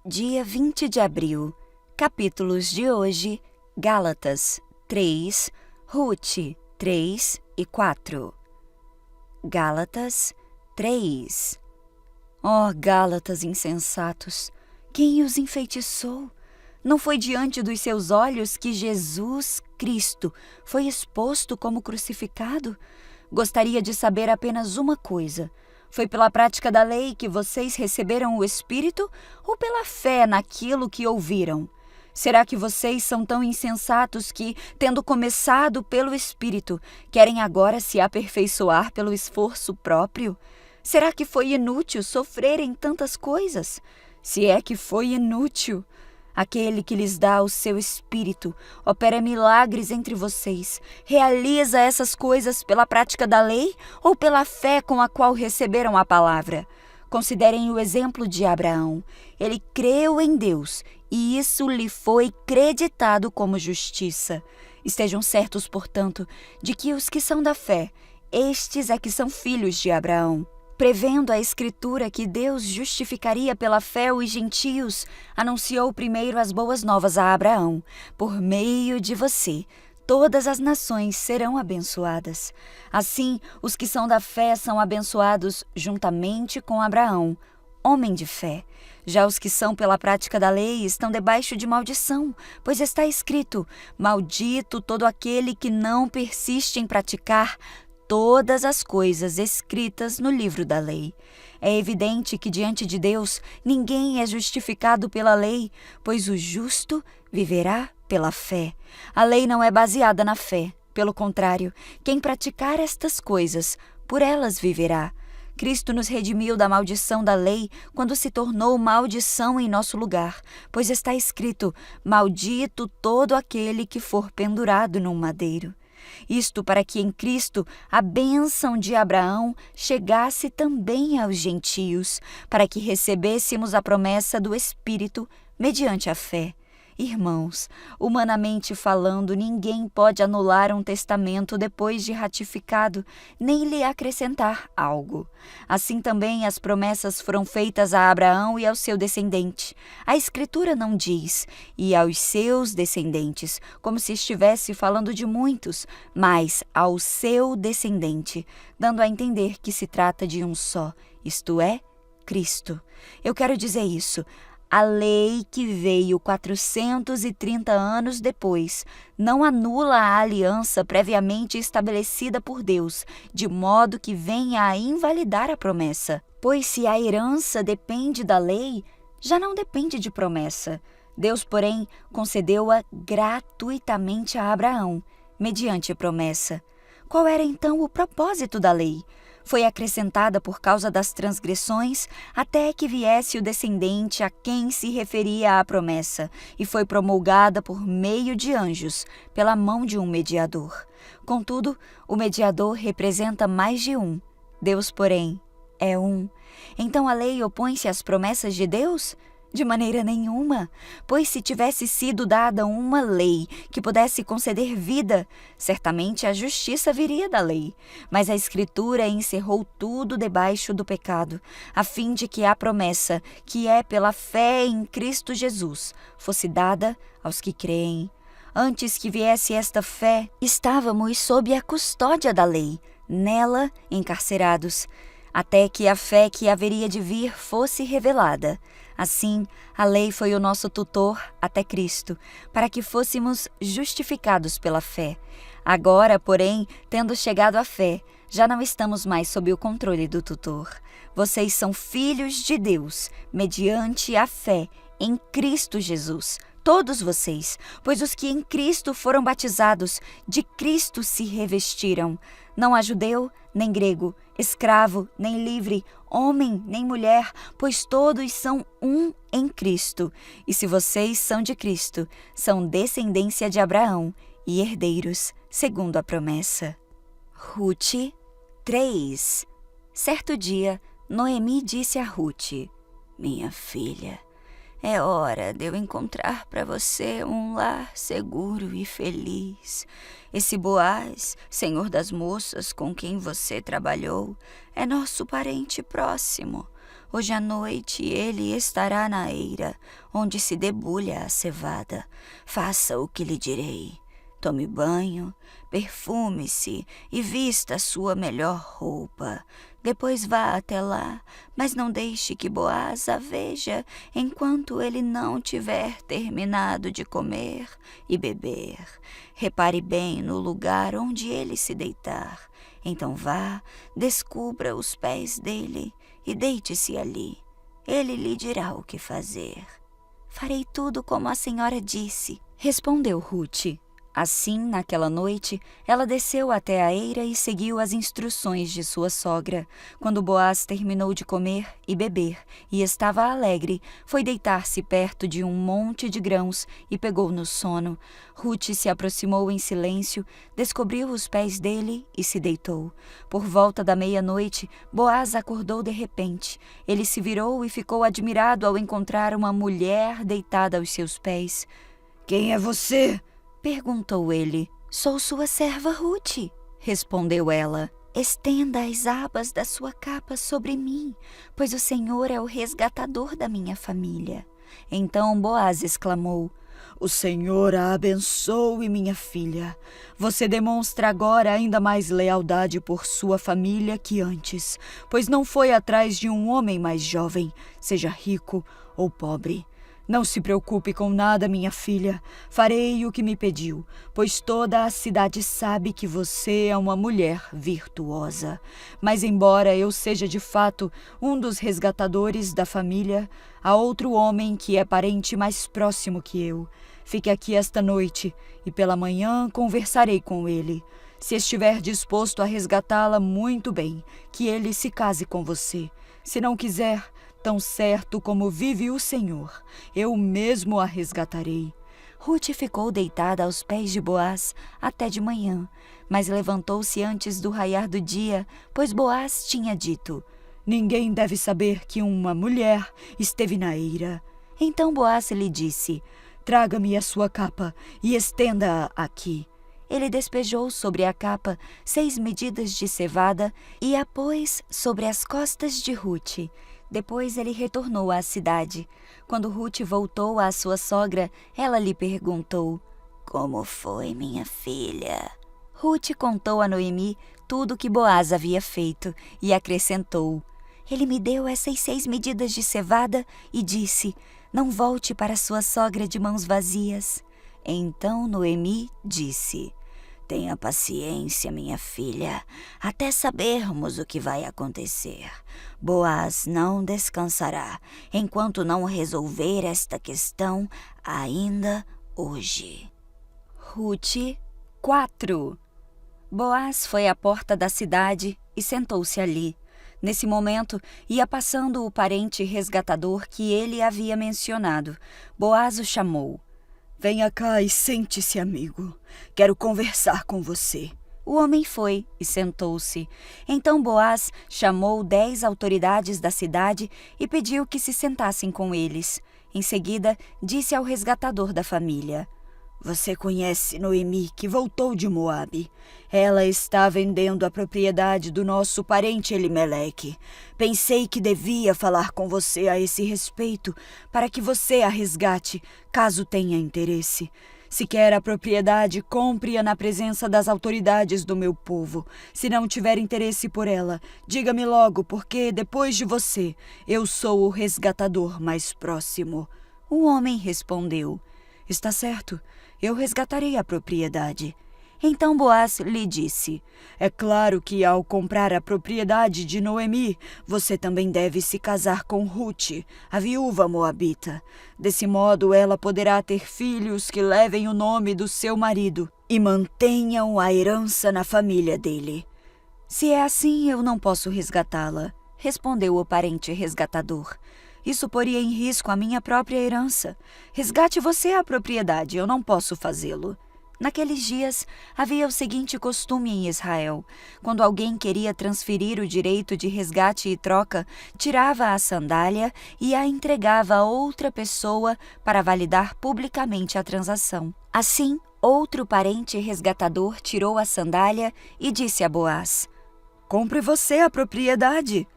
Dia 20 de abril. Capítulos de hoje: Gálatas 3, Ruth 3 e 4. Gálatas 3. Ó Gálatas insensatos, quem os enfeitiçou? Não foi diante dos seus olhos que Jesus Cristo foi exposto como crucificado? Gostaria de saber apenas uma coisa: foi pela prática da lei que vocês receberam o Espírito ou pela fé naquilo que ouviram? Será que vocês são tão insensatos que, tendo começado pelo Espírito, querem agora se aperfeiçoar pelo esforço próprio? Será que foi inútil sofrerem tantas coisas? Se é que foi inútil, aquele que lhes dá o seu Espírito opera milagres entre vocês. Realiza essas coisas pela prática da lei ou pela fé com a qual receberam a palavra? Considerem o exemplo de Abraão. Ele creu em Deus e isso lhe foi creditado como justiça. Estejam certos, portanto, de que os que são da fé, estes é que são filhos de Abraão. Prevendo a Escritura que Deus justificaria pela fé os gentios, anunciou primeiro as boas novas a Abraão: por meio de você, todas as nações serão abençoadas. Assim, os que são da fé são abençoados juntamente com Abraão, homem de fé. Já os que são pela prática da lei estão debaixo de maldição, pois está escrito: maldito todo aquele que não persiste em praticar todas as coisas escritas no livro da lei. É evidente que diante de Deus ninguém é justificado pela lei, pois o justo viverá pela fé. A lei não é baseada na fé. Pelo contrário, quem praticar estas coisas, por elas viverá. Cristo nos redimiu da maldição da lei quando se tornou maldição em nosso lugar, pois está escrito: maldito todo aquele que for pendurado num madeiro. Isto para que em Cristo a bênção de Abraão chegasse também aos gentios, para que recebêssemos a promessa do Espírito mediante a fé. Irmãos, humanamente falando, ninguém pode anular um testamento depois de ratificado, nem lhe acrescentar algo. Assim também as promessas foram feitas a Abraão e ao seu descendente. A Escritura não diz, e aos seus descendentes, como se estivesse falando de muitos, mas ao seu descendente, dando a entender que se trata de um só, isto é, Cristo. Eu quero dizer isso: a lei que veio 430 anos depois não anula a aliança previamente estabelecida por Deus, de modo que venha a invalidar a promessa. Pois se a herança depende da lei, já não depende de promessa. Deus, porém, concedeu-a gratuitamente a Abraão, mediante promessa. Qual era então o propósito da lei? Foi acrescentada por causa das transgressões, até que viesse o descendente a quem se referia a promessa, e foi promulgada por meio de anjos, pela mão de um mediador. Contudo, o mediador representa mais de um. Deus, porém, é um. Então a lei opõe-se às promessas de Deus? De maneira nenhuma, pois se tivesse sido dada uma lei que pudesse conceder vida, certamente a justiça viria da lei. Mas a Escritura encerrou tudo debaixo do pecado, a fim de que a promessa, que é pela fé em Cristo Jesus, fosse dada aos que creem. Antes que viesse esta fé, estávamos sob a custódia da lei, nela encarcerados, até que a fé que haveria de vir fosse revelada. Assim, a lei foi o nosso tutor até Cristo, para que fôssemos justificados pela fé. Agora, porém, tendo chegado à fé, já não estamos mais sob o controle do tutor. Vocês são filhos de Deus, mediante a fé em Cristo Jesus. Todos vocês, pois os que em Cristo foram batizados, de Cristo se revestiram. Não há judeu, nem grego, escravo, nem livre, homem, nem mulher, pois todos são um em Cristo. E se vocês são de Cristo, são descendência de Abraão e herdeiros, segundo a promessa. Ruth 3. Certo dia, Noemi disse a Ruth: minha filha, é hora de eu encontrar para você um lar seguro e feliz. Esse Boaz, senhor das moças com quem você trabalhou, é nosso parente próximo. Hoje à noite ele estará na eira, onde se debulha a cevada. Faça o que lhe direi. Tome banho, perfume-se e vista a sua melhor roupa. Depois vá até lá, mas não deixe que Boaz a veja enquanto ele não tiver terminado de comer e beber. Repare bem no lugar onde ele se deitar. Então vá, descubra os pés dele e deite-se ali. Ele lhe dirá o que fazer. Farei tudo como a senhora disse, respondeu Rute. Assim, naquela noite, ela desceu até a eira e seguiu as instruções de sua sogra. Quando Boaz terminou de comer e beber e estava alegre, foi deitar-se perto de um monte de grãos e pegou no sono. Rute se aproximou em silêncio, descobriu os pés dele e se deitou. Por volta da meia-noite, Boaz acordou de repente. Ele se virou e ficou admirado ao encontrar uma mulher deitada aos seus pés. "Quem é você?" perguntou ele. Sou sua serva Rute, respondeu ela. Estenda as abas da sua capa sobre mim, pois o Senhor é o resgatador da minha família. Então Boaz exclamou: O Senhor a abençoe, minha filha. Você demonstra agora ainda mais lealdade por sua família que antes, pois não foi atrás de um homem mais jovem, seja rico ou pobre. Não se preocupe com nada, minha filha. Farei o que me pediu, pois toda a cidade sabe que você é uma mulher virtuosa. Mas embora eu seja de fato um dos resgatadores da família, há outro homem que é parente mais próximo que eu. Fique aqui esta noite e pela manhã conversarei com ele. Se estiver disposto a resgatá-la, muito bem, que ele se case com você. Se não quiser, tão certo como vive o Senhor, eu mesmo a resgatarei. Rute ficou deitada aos pés de Boaz até de manhã, mas levantou-se antes do raiar do dia, pois Boaz tinha dito: Ninguém deve saber que uma mulher esteve na eira. Então Boaz lhe disse: Traga-me a sua capa e estenda-a aqui. Ele despejou sobre a capa 6 medidas de cevada e a pôs sobre as costas de Rute. Depois ele retornou à cidade. Quando Rute voltou à sua sogra, ela lhe perguntou: Como foi, minha filha? Rute contou a Noemi tudo o que Boaz havia feito e acrescentou: Ele me deu essas 6 medidas de cevada e disse: Não volte para sua sogra de mãos vazias. Então Noemi disse: Tenha paciência, minha filha, até sabermos o que vai acontecer. Boaz não descansará enquanto não resolver esta questão ainda hoje. Rute 4. Boaz foi à porta da cidade e sentou-se ali. Nesse momento, ia passando o parente resgatador que ele havia mencionado. Boaz o chamou. Venha cá e sente-se, amigo. Quero conversar com você. O homem foi e sentou-se. Então Boaz chamou 10 autoridades da cidade e pediu que se sentassem com eles. Em seguida, disse ao resgatador da família: Você conhece Noemi, que voltou de Moabe. Ela está vendendo a propriedade do nosso parente Elimeleque. Pensei que devia falar com você a esse respeito, para que você a resgate, caso tenha interesse. Se quer a propriedade, compre-a na presença das autoridades do meu povo. Se não tiver interesse por ela, diga-me logo, porque, depois de você, eu sou o resgatador mais próximo. O homem respondeu: Está certo, eu resgatarei a propriedade. Então Boaz lhe disse: É claro que ao comprar a propriedade de Noemi, você também deve se casar com Rute, a viúva moabita. Desse modo ela poderá ter filhos que levem o nome do seu marido e mantenham a herança na família dele. Se é assim, eu não posso resgatá-la, respondeu o parente resgatador. Isso poria em risco a minha própria herança. Resgate você a propriedade, eu não posso fazê-lo. Naqueles dias, havia o seguinte costume em Israel. Quando alguém queria transferir o direito de resgate e troca, tirava a sandália e a entregava a outra pessoa para validar publicamente a transação. Assim, outro parente resgatador tirou a sandália e disse a Boaz: Compre você a propriedade.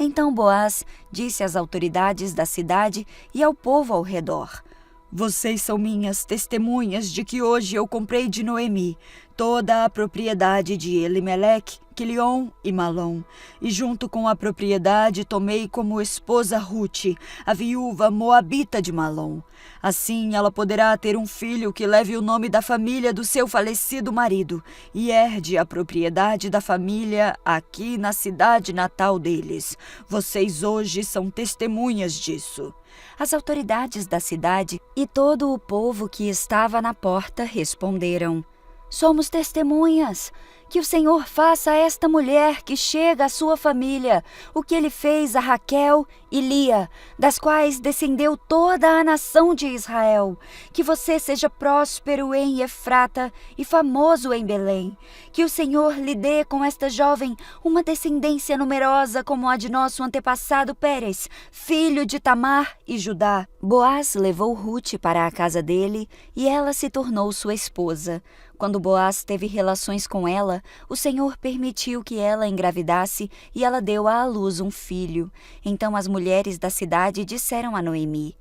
Então Boaz disse às autoridades da cidade e ao povo ao redor: Vocês são minhas testemunhas de que hoje eu comprei de Noemi toda a propriedade de Elimeleque, Quilion e Malom, e junto com a propriedade tomei como esposa Rute, a viúva moabita de Malom. Assim ela poderá ter um filho que leve o nome da família do seu falecido marido e herde a propriedade da família aqui na cidade natal deles. Vocês hoje são testemunhas disso. As autoridades da cidade e todo o povo que estava na porta responderam: Somos testemunhas. Que o Senhor faça a esta mulher que chega à sua família o que ele fez a Raquel e Lia, das quais descendeu toda a nação de Israel. Que você seja próspero em Efrata e famoso em Belém. Que o Senhor lhe dê com esta jovem uma descendência numerosa como a de nosso antepassado Pérez, filho de Tamar e Judá. Boaz levou Rute para a casa dele e ela se tornou sua esposa. Quando Boaz teve relações com ela, o Senhor permitiu que ela engravidasse e ela deu à luz um filho. Então as mulheres da cidade disseram a Noemi: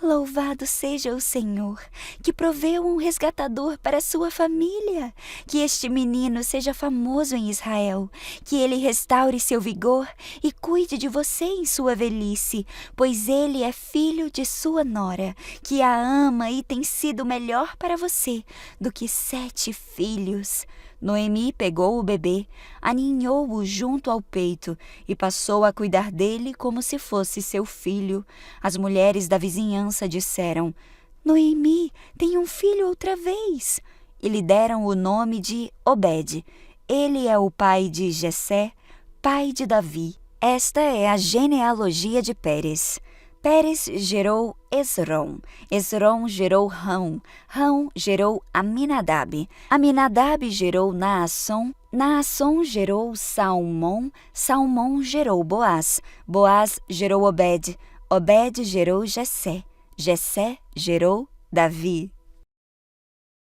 Louvado seja o Senhor, que proveu um resgatador para sua família. Que este menino seja famoso em Israel, que ele restaure seu vigor e cuide de você em sua velhice, pois ele é filho de sua nora, que a ama e tem sido melhor para você do que 7 filhos. Noemi pegou o bebê, aninhou-o junto ao peito e passou a cuidar dele como se fosse seu filho. As mulheres da vizinhança disseram: Noemi tem um filho outra vez. E lhe deram o nome de Obed. Ele é o pai de Jessé, pai de Davi. Esta é a genealogia de Pérez. Pérez gerou Esrom, Esrom gerou Rão, Rão gerou Aminadab, Aminadab gerou Naasson, Naasson gerou Salmom, Salmom gerou Boaz, Boaz gerou Obed, Obed gerou Jessé, Jessé gerou Davi.